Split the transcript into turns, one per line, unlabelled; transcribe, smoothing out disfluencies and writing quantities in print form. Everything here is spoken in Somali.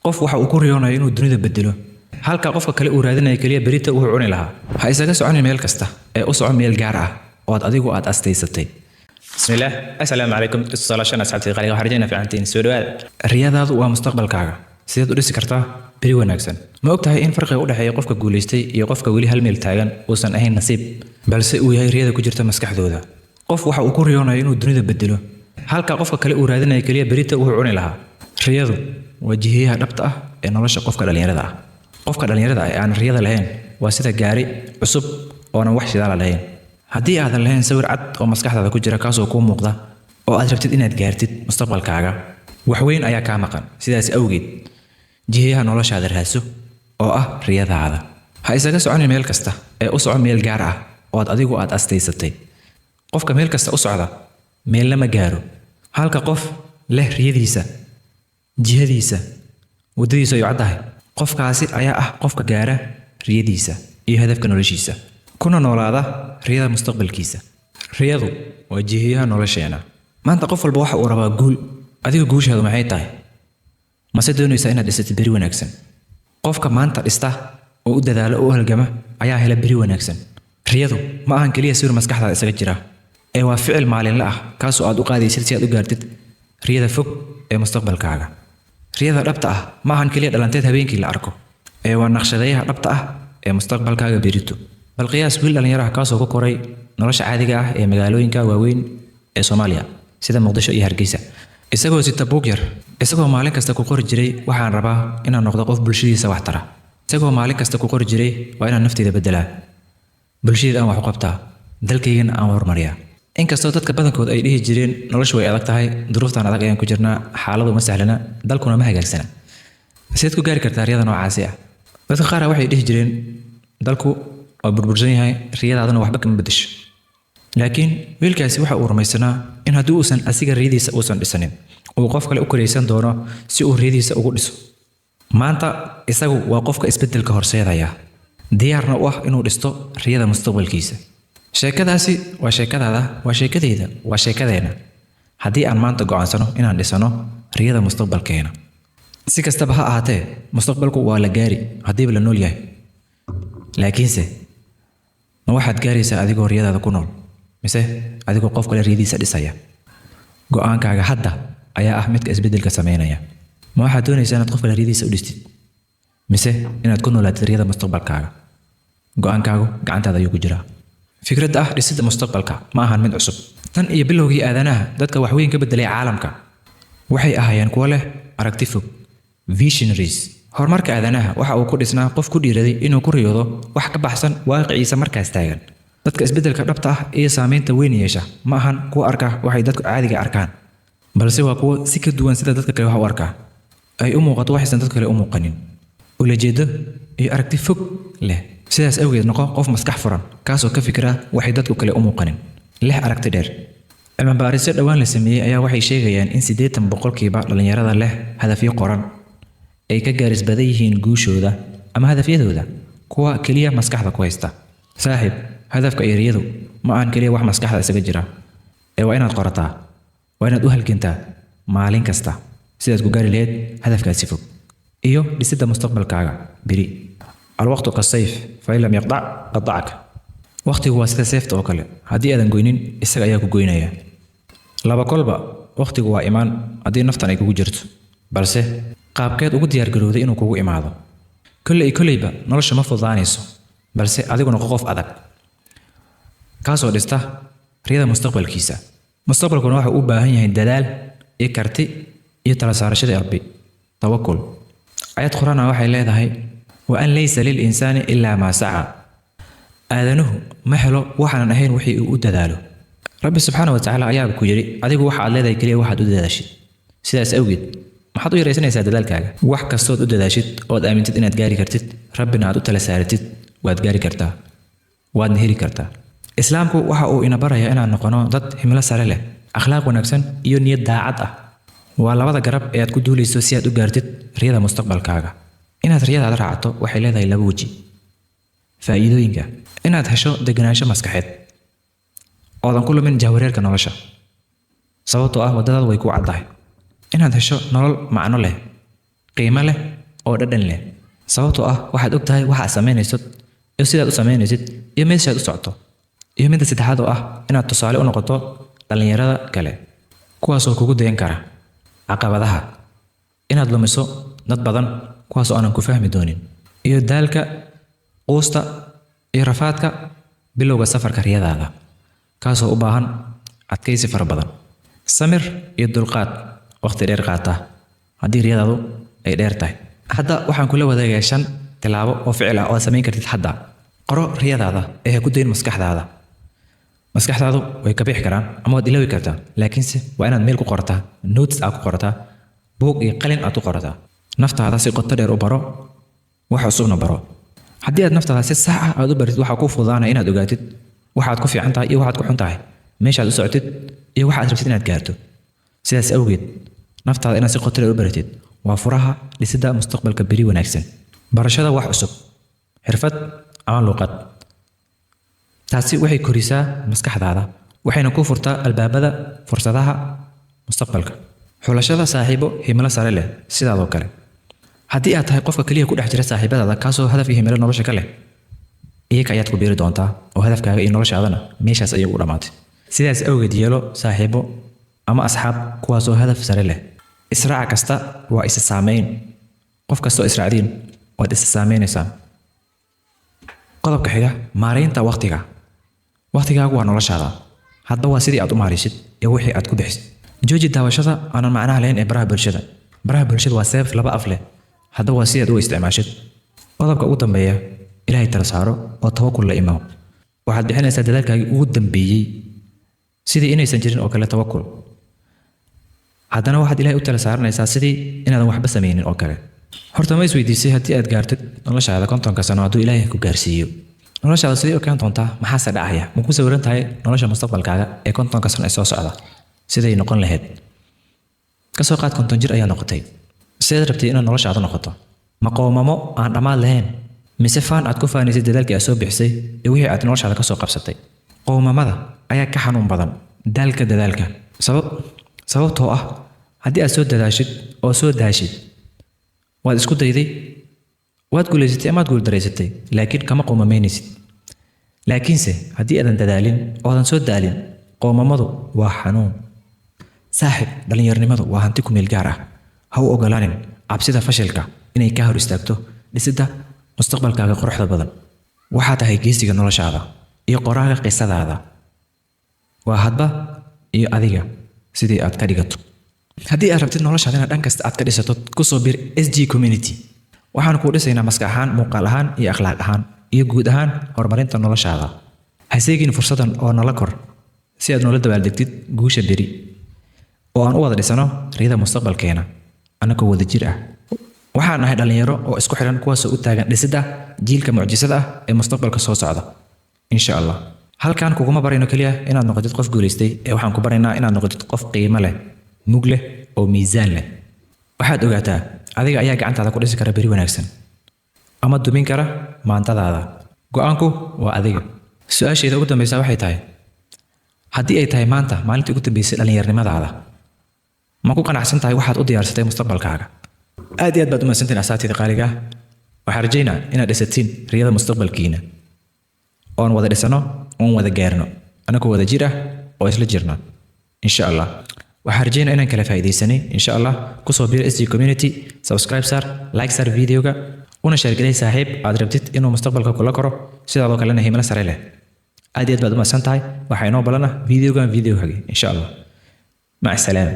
qof waxa uu ku riyoonayo inuu dunida bedelo halka qofka kale uu raadinayo kaliya berita uu cuni lahaa ha isaga soconin meel kasta ee u socon meel gaar ah oo aad astaysatay.
bismillaah assalaamu calaykum isalaashana asxaabtii qaliga waxaan rajaynayaa fiicantiin soo dhawaada.
riyadaadu waa mustaqbalkaaga sidaad u dhisi kartaa beri wanaagsan. Ma ogtahay in farqiga u dhexeeya qofka guulaystay iyo qofka weli hal meel taagan uusan ahayn nasiib balse uu yahay riyada ku jirta maskaxdooda. qof waxa uu ku riyoonayo inuu dunida bedelo halka qofka kale uu raadinayo kaliya berita uu cuni lahaa. riyadu waa jiheeyaha dhabta ah ee nolosha qofka dhalinyarada ah. qofka dhalinyarada ah ee aan riyada lahayn waa sida gaari cusub oonan wax shidaala lahayn. haddii aadan lahayn sawir cad oo maskaxdaada ku jira kaasoo kuu muuqda oo aad rabtid inaad gaartid mustaqbalkaaga wax weyn ayaa kaa maqan. sidaas awgeed jiheeyaha noloshaada raadso oo ah riyadaada. ha isaga soconin meel kasta ee u soco meel gaar ah oo aad astaysatay. qofka meel kasta u socda meel lama gaaro halka qof leh riyadiisa jihadiisa wadadiisa ay caddahay qofkaasi ayaa ah qofka gaara riyadiisa iyo hadafka noloshiisa kuna noolaada riyada mustaqbalkiisa. riyadu waa jiheeyaha nolosheena. maanta qof walba waxa uu rabaa guul. adiga guushaadu maxay tahay? mase doonaysaa inaad dhisatid beri wanaagsan? qofka maanta dhista oo u dadaalo oo u halgama ayaa hela beri wanaagsan. riyadu ma ahan kaliya sawir maskaxdaada isaga jira ee waa ficil maalinle ah kaasoo aad u qaadaysid si aad u gaartid riyada fog ee mustaqbalkaaga. riyada dhabta ah ma ahan kaliya dhalanteed habeenkii la arko ee waa naqshadeeyaha dhabta ah ee mustaqbalkaaga berito. bal qiyaas wiil dhalinyaraha kaasoo ku koray nolosha caadiga ah ee magaalooyinka waaweyn ee Soomaaliya sida Muqdisho iyo Hargeysa isagoo sita buug yar isagoo maalin kasta ku qori jiray waxaan rabaa inaan noqdo qof bulshadiisa wax tara. isagoo maalin kasta ku qori jiray waa inaan naftayda bedelaa bulshada aan wax u qabtaa dalkaygana aan horumariyaa. inkastoo dadka badankood ay dhihi jireen noloshu way adag tahay duruuftan adag ayaan ku jirnaa xaaladu ma sahlana dalkuna ma hagaagsana sidaad ku gaari kartaa riyada noocaasi ah? dadka qaar waxay dhihi jireen dalku waa burbursan yahay riyadaaduna waxba kama bedesho. laakiin wiilkaasi waxa uu rumaysanaa in haddii uusan asiga riyadiisa uusan dhisanin uu qof kale u koraysan doono si uu riyadiisa ugu dhiso. maanta isagu waa qofka isbedelka horseedaya diyaarna u ah inuu dhisto riyada mustaqbalkiisa. sheekadaasi waa sheekadaada waa sheekadeyda waa sheekadeena haddii aan maanta go'aansano inaan dhisano riyada mustaqbalkeena. si kastaba ha ahaatee mustaqbalku waa la gaari haddiiba la nool yahay. laakiinse ma waxaad gaaraysaa adigoo riyadaada ku nool mise adigoo qof kale riyadiisa dhisaya? go'aankaaga hadda ayaa ah midka isbedelka sameynaya. ma waxaad doonaysaa inaad qof kale riyadiisa u dhistid mise inaad ku noolaatid riyada mustaqbalkaaga? go'aankaagu gacantaada ayuu ku jiraa. fikradda ah dhisidda mustaqbalka ma ahan mid cusub. tan iyo bilowgii aadanaha dadka wax weyn ka bedelay caalamka waxay ahaayeen kuwo leh aragti fog visionaries. horumarka aadanaha waxa uu ku dhisnaa qof ku dhiiraday inuu ku riyoodo wax ka baxsan waaqiciisa markaas taagan. dadka isbedelka dhabta ah iyo saameynta weyn yeesha ma ahan kuwa arka waxay dadku caadiga arkaan balse waa kuwo si ka duwan sida dadka kale wax u arkaa ay u muuqato waxaysan dadka kale u muuqanin ulajeedo iyo aragti fog leh. sidaas awgeed noqo qof maskax furan kaasoo ka fikira waxay dadku kale u muuqanin leh aragti dheer. cilmi baarisyo dhowaan la sameeyey ayaa waxay sheegayaan in 80% dhalinyarada leh hadafyo qoran ay ka gaaris badan yihiin guushooda ama hadafyadooda kuwa kaliya maskaxda ku haysta. saaxiib, hadafka iyo riyadu ma aan kaliya wax maskaxda isaga jira ee waa inaad qorataa waa inaad u halgantaa maalin kasta sidaad ku gaari lahayd hadafkaasi fog iyo dhisidda mustaqbalkaaga beri. الوقت كالسيف فإن لم يقطع قطعك. وقتي هو سيده سيفت oo kale hadii aadan goynin isaga ayaa ku goynaya. laba kolba waqtigu waa imaan hadii naftan ay kugu jirto balse qaabkeed ugu diyaar garowday inuu kugu imaado. kullayba nolosha ma fududaanayso balse adiguna qof adag kaasoo dhista riyada mustaqbalkiisa. mustaqbalkuna waxa uu u baahan yahay dadaal iyo karti iyo tala saarashada Rabbi. tawakkul. ayad quraana waxay leedahay وأن ليس للإنسان إلا ما سعى. آذنه محلو وحنا نهين وحي أدداله. رب سبحانه وتعالى أياب كجري أديك واحد على ذي كليه واحد أدداشي. سداس أوجد ما حطوا يريسنا يساعد ذلك حاجة. واحد كصوت أدداشي أو أمنتد إن تجاري كرتت ربنا عدو تلا سارتت وتجاري كرتا ونهيري كرتا. إسلامكو وحقو إن برا يا أنا نقنا ضد حملة سرلة أخلاق ونفسن يونية داعدة ولا وضع جرب يتكدوا لي سوسيات وجارتت رياضة مستقبل كاجا. inaad riyadaada raacto waxay leedahay laba waji. faa'iidooyinka inaad hesho deganaansho maskaxeed oodan ku lumin jahwareerka nolosha sababtoo ah wadadaadu way ku caddahay. inaad hesho nolol macno leh qiimo leh oo dhadhan leh sababtoo ah waxaad og tahay waxa aad samaynayso iyo sidaad u samaynaysid iyo meeshaad u socoto iyo midda saddexaad oo ah inaad tusaale u noqoto dhallinyarada kale kuwaasoo kugu dayan kara caqabadaha inaad lumiso dad badan kuwaasoo aanan ku fahmi doonin iyo daalka quusta iyo rafaadka bilowga safarka riyadaada kaasoo u baahan adkaysi fara badan samir iyo dulqaad waqti dheer qaata haddii riyadaadu ay dheer tahay hadda waxaan kula wadaagayaa 5 tilaabo oo ficil ah oo aad samayn kartid hadda qoro riyadaada ee ha ku dayn maskaxdaadu way ka bixi karaan ama waad ilaawi kartaa laakiinse waa inaad meel ku qorataa notes aad ku qorataa buug iyo qalin aad ku qorataa naftaada si qoto dheer u baro wax cusubna baro haddii aad naftaada si sax ah aad u barid waxaa kuu fududaanaya inaad ogaatid waxaad ku fiican tahay iyo waxaad ku xun tahay meeshaad u socotid iyo waxaad rabtid inaad gaarto sidaas awgeed naftaada inaad si qoto dheer u baratid waa furaha dhisidda mustaqbalka beri wanaagsan barashada wax cusub xirfad ama luqad taasi waxay korisaa maskaxdaada waxayna kuu furtaa albaabada fursadaha mustaqbalka xulashada saaxiibo himilo sare leh sidaadoo kale haddii aad tahay qofka kaliya ku dhex jira saaxiibadaada kaasoo hadaf iyo himilo nolosha ka leh iyaga ayaad ku biiri doontaa oo hadafkaaga iyo noloshaadana meeshaas ayay u dhammaatay sidaas awgeed yeelo saaxiibo ama asxaab kuwaasoo hadaf sare leh israaca kasta waa isa saameyn qof kastoo israacdiin waad isa saamaynaysaan qodobka xiga maaraynta waqtigaagu waa noloshaada hadba waa sidii aad u maaraysid iyo wixii aad ku bixisid jooji daawashada aanan macnaha lahayn ee baraha bulshada waa seef laba af leh hadba waa sidii aad u isticmaashid qodobka ugu dambeeya ilaahay tala saaro oo tawakkul la imaw waxaad bixinaysaa dadaalkaagii ugu dambeeyey sidii inaysan jirin oo kale tawakkul haddana waxaad ilaahay u tala saaranaysaa sidii inaadan waxba samaynin oo kale horta ma isweydiisay haddii aad gaartid noloshaada 50 sano hadduu ilaahay ku gaarsiiyo noloshaada sidii u keen doontaa maxaase dhacaya ma ku sawiran tahay nolosha mustaqbalkaaga ee 50 sano ee soo socda siday noqon lahayd kasoo qaad 50 jir ayaa noqotay sidaad rabtay inaad noloshaada noqoto ma qoomamo aan dhammaad lahayn mise faan aad ku faanaysay dadaalkii aad soo bixisay iyo wixii aad noloshaada ka soo qabsatay qoomamada ayaa ka xanuun badan dadaalka sababtoo ah haddii aad soo dadaashid oo soo daashid waad isku dayday waad guulaysatay ama aad guuldareysatay laakiin kama qoomamaynaysid laakiinse haddii aadan dadaalin oodan soo daalin qoomamadu waa xanuun saaxib dhallinyarnimadu waa hanti ku meel gaar ah ha u ogolaanin cabsida fashilka inay kaa hor istaagto dhisidda mustaqbalkaaga quruxda badan waxaa tahay geesiga noloshaada iyo qoraaga qisadaada waa hadba iyo adiga sidii aad ka dhigato haddii aad rabtid noloshaada inaad dhan kasta aad ka dhisato ku soo bir SG community waxaan kuu dhisaynaa maskax ahaan muuqaal ahaan iyo akhlaaq ahaan iyo guud ahaan horumarinta noloshaada ha seegin fursadan oo nala kor si aad noola dabaaldegtid guusha beri oo aan u wada dhisano riyada mustaqbalkeena annagoo wada jir ah waxaan nahay dhallinyaro oo isku xiran kuwaasoo u taagan dhisidda jiilka mucjisada ah ee mustaqbalka soo socda insha allah halkaan kuguma barayno keliya inaad noqotid qof guulaystay ee waxaan ku baraynaa inaad noqotid qof qiimo leh mug leh oo miisaan leh waxaad ogaataa adiga ayaa gacantaada ku dhisi kara beri wanaagsan ama dumin kara maantadaada go'aanku waa adiga su-aasheeda ugu dambaysa waxay tahay haddii ay tahay maanta maalintii ugu dambaysay dhallinyarnimadaada ma ku qanacsan tahay waxaad u diyaarsatay mustaqbalkaaga aad iyo aad baad u mahadsantiin asaatiida qaaliga ah waxaan rajaynaa inaad dhisatiin riyada mustaqbalkiina oon wada dhisano oon wada gaarno anagoo wada jir ah oo isla jirna insha allah waxaan rajaynaa inaan kala faa'iidaysanay insha allah kusoo biir SG community subscribe sar like sar videoga una share galay saaxiib aad rabtid inuu mustaqbalka kula koro sidaadoo kalena himilo sare leh aad iyo aad baad u mahadsan tahay waxaa inoo balana videogan videohagi insha allah mac salaam